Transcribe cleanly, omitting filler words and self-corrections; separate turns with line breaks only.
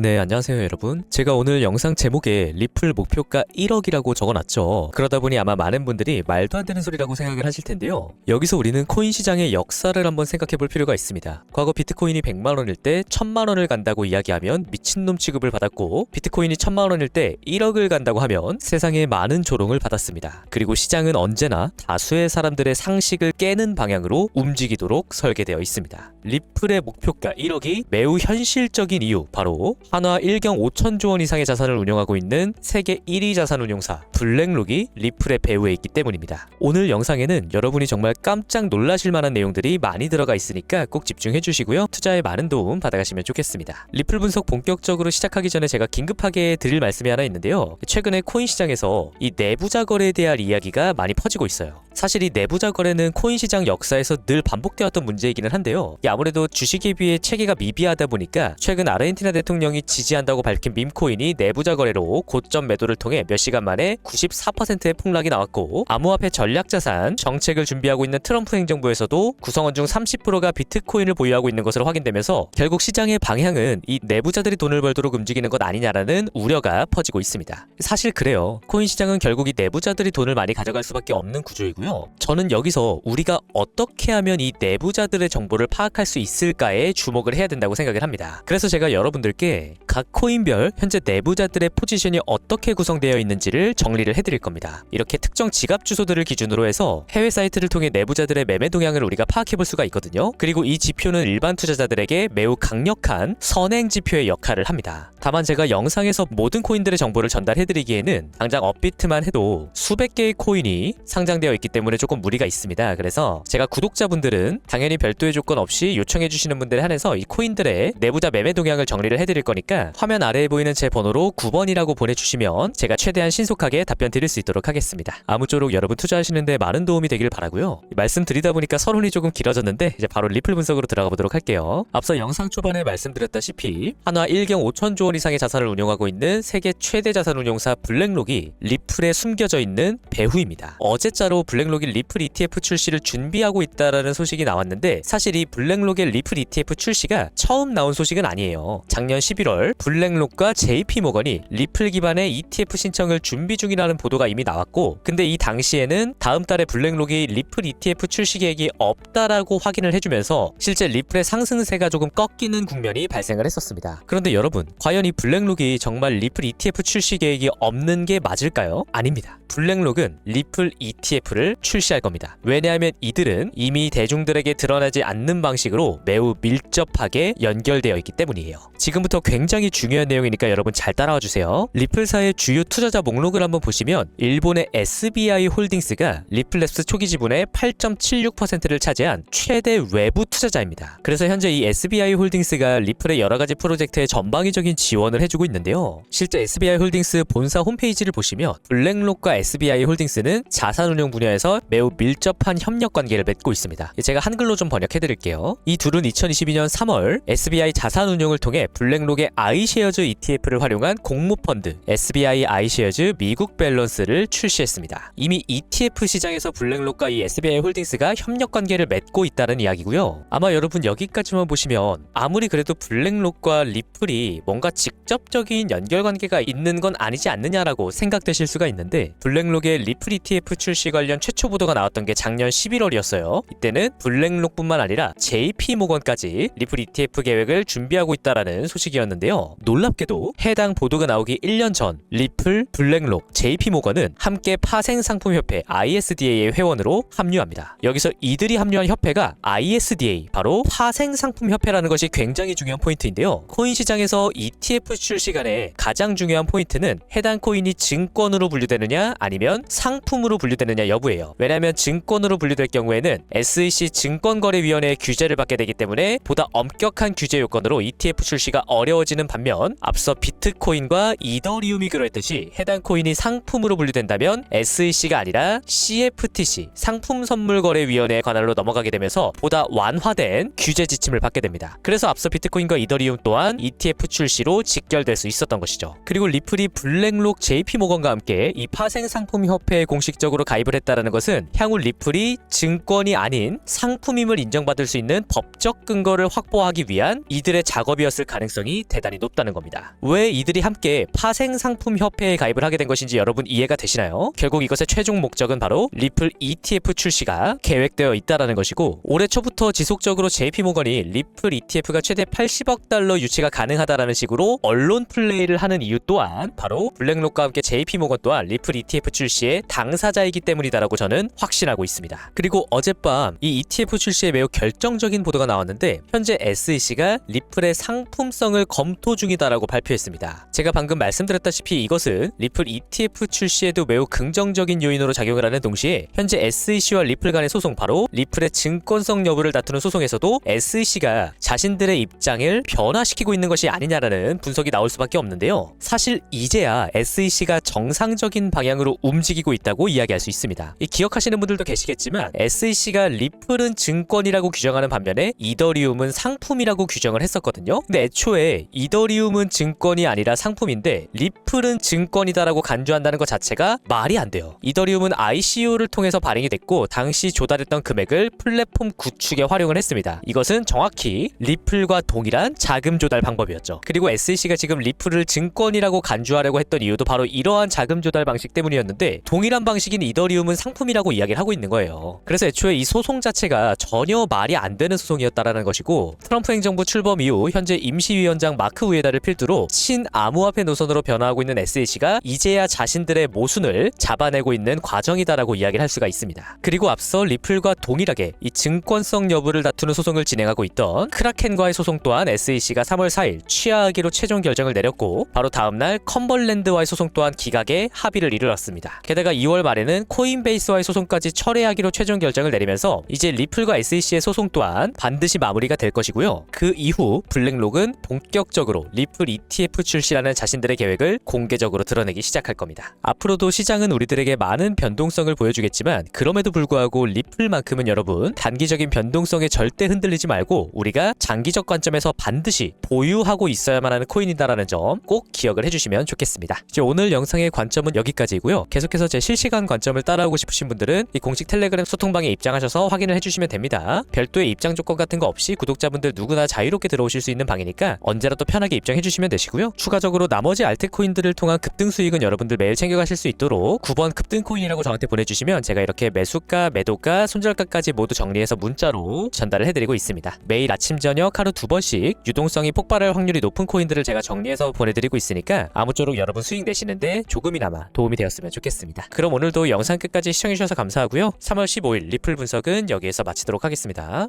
네, 안녕하세요 여러분. 제가 오늘 영상 제목에 리플 목표가 1억이라고 적어놨죠. 그러다 보니 아마 많은 분들이 말도 안 되는 소리라고 생각을 하실 텐데요. 여기서 우리는 코인 시장의 역사를 한번 생각해 볼 필요가 있습니다. 과거 비트코인이 100만원일 때 1000만원을 간다고 이야기하면 미친놈 취급을 받았고, 비트코인이 1000만원일 때 1억을 간다고 하면 세상에 많은 조롱을 받았습니다. 그리고 시장은 언제나 다수의 사람들의 상식을 깨는 방향으로 움직이도록 설계되어 있습니다. 리플의 목표가 1억이 매우 현실적인 이유, 바로 한화 1경 5천조 원 이상의 자산을 운영하고 있는 세계 1위 자산운용사 블랙록이 리플의 배후에 있기 때문입니다. 오늘 영상에는 여러분이 정말 깜짝 놀라실 만한 내용들이 많이 들어가 있으니까 꼭 집중해 주시고요. 투자에 많은 도움 받아가시면 좋겠습니다. 리플 분석 본격적으로 시작하기 전에 제가 긴급하게 드릴 말씀이 하나 있는데요. 최근에 코인 시장에서 이 내부자 거래에 대한 이야기가 많이 퍼지고 있어요. 사실 이 내부자 거래는 코인 시장 역사에서 늘 반복되었던 문제이기는 한데요. 아무래도 주식에 비해 체계가 미비하다 보니까 최근 아르헨티나 대통령이 지지한다고 밝힌 밈코인이 내부자 거래로 고점 매도를 통해 몇 시간 만에 94%의 폭락이 나왔고, 암호화폐 전략자산 정책을 준비하고 있는 트럼프 행정부에서도 구성원 중 30%가 비트코인을 보유하고 있는 것으로 확인되면서 결국 시장의 방향은 이 내부자들이 돈을 벌도록 움직이는 것 아니냐라는 우려가 퍼지고 있습니다. 사실 그래요. 코인 시장은 결국 이 내부자들이 돈을 많이 가져갈 수밖에 없는 구조이고요. 저는 여기서 우리가 어떻게 하면 이 내부자들의 정보를 파악할 수 있을까에 주목을 해야 된다고 생각을 합니다. 그래서 제가 여러분들께 각 코인별 현재 내부자들의 포지션이 어떻게 구성되어 있는지를 정리를 해드릴 겁니다. 이렇게 특정 지갑 주소들을 기준으로 해서 해외 사이트를 통해 내부자들의 매매 동향을 우리가 파악해볼 수가 있거든요. 그리고 이 지표는 일반 투자자들에게 매우 강력한 선행 지표의 역할을 합니다. 다만 제가 영상에서 모든 코인들의 정보를 전달해드리기에는 당장 업비트만 해도 수백 개의 코인이 상장되어 있기 때문에 조금 무리가 있습니다. 그래서 제가 구독자분들은 당연히 별도의 조건 없이 요청해주시는 분들에 한해서 이 코인들의 내부자 매매 동향을 정리를 해드릴 거니까 화면 아래에 보이는 제 번호로 9번이라고 보내주시면 제가 최대한 신속하게 답변 드릴 수 있도록 하겠습니다. 아무쪼록 여러분 투자하시는데 많은 도움이 되길 바라고요. 말씀드리다 보니까 서론이 조금 길어졌는데 이제 바로 리플 분석으로 들어가 보도록 할게요. 앞서 영상 초반에 말씀드렸다시피 한화 1경 5천조 원 이상의 자산을 운용하고 있는 세계 최대 자산운용사 블랙록이 리플에 숨겨져 있는 배후입니다. 어제자로 블랙록이 리플 ETF 출시를 준비하고 있다라는 소식이 나왔는데, 사실 이 블랙록의 리플 ETF 출시가 처음 나온 소식은 아니에요. 작년 11월 블랙록과 JP모건이 리플 기반의 ETF 신청을 준비 중이라는 보도가 이미 나왔고, 근데 이 당시에는 다음 달에 블랙록이 리플 ETF 출시 계획이 없다라고 확인을 해주면서 실제 리플의 상승세가 조금 꺾이는 국면이 발생을 했었습니다. 그런데 여러분, 과연 이 블랙록이 정말 리플 ETF 출시 계획이 없는 게 맞을까요? 아닙니다. 블랙록은 리플 ETF를 출시할 겁니다. 왜냐하면 이들은 이미 대중들에게 드러나지 않는 방식으로 매우 밀접하게 연결되어 있기 때문이에요. 지금부터 굉장히 중요한 내용이니까 여러분 잘 따라와 주세요. 리플사의 주요 투자자 목록을 한번 보시면 일본의 SBI 홀딩스가 리플랩스 초기 지분의 8.76%를 차지한 최대 외부 투자자입니다. 그래서 현재 이 SBI 홀딩스가 리플의 여러 가지 프로젝트에 전방위적인 지원을 해주고 있는데요. 실제 SBI 홀딩스 본사 홈페이지를 보시면 블랙록과 SBI 홀딩스는 자산운용 분야에서 매우 밀접한 협력 관계를 맺고 있습니다. 제가 한글로 좀 번역해드릴게요. 이 둘은 2022년 3월 SBI 자산운용을 통해 블랙록의 아이쉐어즈 ETF를 활용한 공모펀드 SBI 아이쉐어즈 미국 밸런스를 출시했습니다. 이미 ETF 시장에서 블랙록과 이 SBI 홀딩스가 협력 관계를 맺고 있다는 이야기고요. 아마 여러분 여기까지만 보시면 아무리 그래도 블랙록과 리플이 뭔가 직접적인 연결관계가 있는 건 아니지 않느냐라고 생각되실 수가 있는데, 블랙록의 리플 ETF 출시 관련 최초 보도가 나왔던 게 작년 11월이었어요. 이때는 블랙록뿐만 아니라 JP모건까지 리플 ETF 계획을 준비하고 있다라는 소식이었는데요. 놀랍게도 해당 보도가 나오기 1년 전 리플, 블랙록, JP모건은 함께 파생상품협회 ISDA의 회원으로 합류합니다. 여기서 이들이 합류한 협회가 ISDA, 바로 파생상품협회라는 것이 굉장히 중요한 포인트인데요. 코인 시장에서 ETF 출시 간의 가장 중요한 포인트는 해당 코인이 증권으로 분류되느냐 아니면 상품으로 분류되느냐 여부예요. 왜냐하면 증권으로 분류될 경우에는 SEC 증권거래위원회의 규제를 받게 되기 때문에 보다 엄격한 규제 요건으로 ETF 출시가 어려워지는 반면, 앞서 비트코인과 이더리움이 그랬듯이 해당 코인이 상품으로 분류된다면 SEC가 아니라 CFTC 상품선물거래위원회의 관할로 넘어가게 되면서 보다 완화된 규제 지침을 받게 됩니다. 그래서 앞서 비트코인과 이더리움 또한 ETF 출시로 직결될 수 있었던 것이죠. 그리고 리플이 블랙록, JP모건과 함께 이 파생상품협회에 공식적으로 가입을 했다는 것은 향후 리플이 증권이 아닌 상품임을 인정받을 수 있는 법적 근거를 확보하기 위한 이들의 작업이었을 가능성이 대단히 대단히 높다는 겁니다. 왜 이들이 함께 파생상품협회에 가입을 하게 된 것인지 여러분 이해가 되시나요? 결국 이것의 최종 목적은 바로 리플 ETF 출시가 계획되어 있다라는 것이고, 올해 초부터 지속적으로 JP모건이 리플 ETF가 최대 80억 달러 유치가 가능하다라는 식으로 언론 플레이를 하는 이유 또한 바로 블랙록과 함께 JP모건 또한 리플 ETF 출시의 당사자이기 때문이다라고 저는 확신하고 있습니다. 그리고 어젯밤 이 ETF 출시에 매우 결정적인 보도가 나왔는데, 현재 SEC가 리플의 상품성을 검토 중이다라고 발표했습니다. 제가 방금 말씀드렸다시피 이것은 리플 ETF 출시에도 매우 긍정적인 요인으로 작용을 하는 동시에, 현재 SEC와 리플 간의 소송, 바로 리플의 증권성 여부를 다투는 소송에서도 SEC가 자신들의 입장을 변화시키고 있는 것이 아니냐라는 분석이 나올 수밖에 없는데요. 사실 이제야 SEC가 정상적인 방향으로 움직이고 있다고 이야기할 수 있습니다. 기억하시는 분들도 계시겠지만 SEC가 리플은 증권이라고 규정하는 반면에 이더리움은 상품이라고 규정을 했었거든요. 근데 애초에 이더리움은 증권이 아니라 상품인데 리플은 증권이다라고 간주한다는 것 자체가 말이 안 돼요. 이더리움은 ICO를 통해서 발행이 됐고, 당시 조달했던 금액을 플랫폼 구축에 활용을 했습니다. 이것은 정확히 리플과 동일한 자금 조달 방법이었죠. 그리고 SEC가 지금 리플을 증권이라고 간주하려고 했던 이유도 바로 이러한 자금 조달 방식 때문이었는데, 동일한 방식인 이더리움은 상품이라고 이야기를 하고 있는 거예요. 그래서 애초에 이 소송 자체가 전혀 말이 안 되는 소송이었다라는 것이고, 트럼프 행정부 출범 이후 현재 임시위원장 마크 우에다를 필두로 친암호화폐 노선으로 변화하고 있는 SEC가 이제야 자신들의 모순을 잡아내고 있는 과정이다라고 이야기를 할 수가 있습니다. 그리고 앞서 리플과 동일하게 이 증권성 여부를 다투는 소송을 진행하고 있던 크라켄과의 소송 또한 SEC가 3월 4일 취하하기로 최종 결정을 내렸고, 바로 다음날 컴벌랜드와의 소송 또한 기각에 합의를 이르렀습니다. 게다가 2월 말에는 코인베이스와의 소송까지 철회하기로 최종 결정을 내리면서 이제 리플과 SEC의 소송 또한 반드시 마무리가 될 것이고요. 그 이후 블랙록은 본격적으로 리플 ETF 출시라는 자신들의 계획을 공개적으로 드러내기 시작할 겁니다. 앞으로도 시장은 우리들에게 많은 변동성을 보여주겠지만, 그럼에도 불구하고 리플만큼은 여러분 단기적인 변동성에 절대 흔들리지 말고 우리가 장기적 관점에서 반드시 보유하고 있어야만 하는 코인이다라는 점 꼭 기억을 해주시면 좋겠습니다. 이제 오늘 영상의 관점은 여기까지이고요. 계속해서 제 실시간 관점을 따라오고 싶으신 분들은 이 공식 텔레그램 소통방에 입장하셔서 확인을 해주시면 됩니다. 별도의 입장 조건 같은 거 없이 구독자분들 누구나 자유롭게 들어오실 수 있는 방이니까 언제라도 편하게 입장해주시면 되시고요. 추가적으로 나머지 알트코인들을 통한 급등 수익은 여러분들 매일 챙겨가실 수 있도록 9번 급등코인이라고 저한테 보내주시면 제가 이렇게 매수가, 매도가, 손절가까지 모두 정리해서 문자로 전달을 해드리고 있습니다. 매일 아침 저녁 하루 2번씩 유동성이 폭발할 확률이 높은 코인들을 제가 정리해서 보내드리고 있으니까 아무쪼록 여러분 수익 내시는데 조금이나마 도움이 되었으면 좋겠습니다. 그럼 오늘도 영상 끝까지 시청해주셔서 감사하고요. 3월 15일 리플 분석은 여기에서 마치도록 하겠습니다.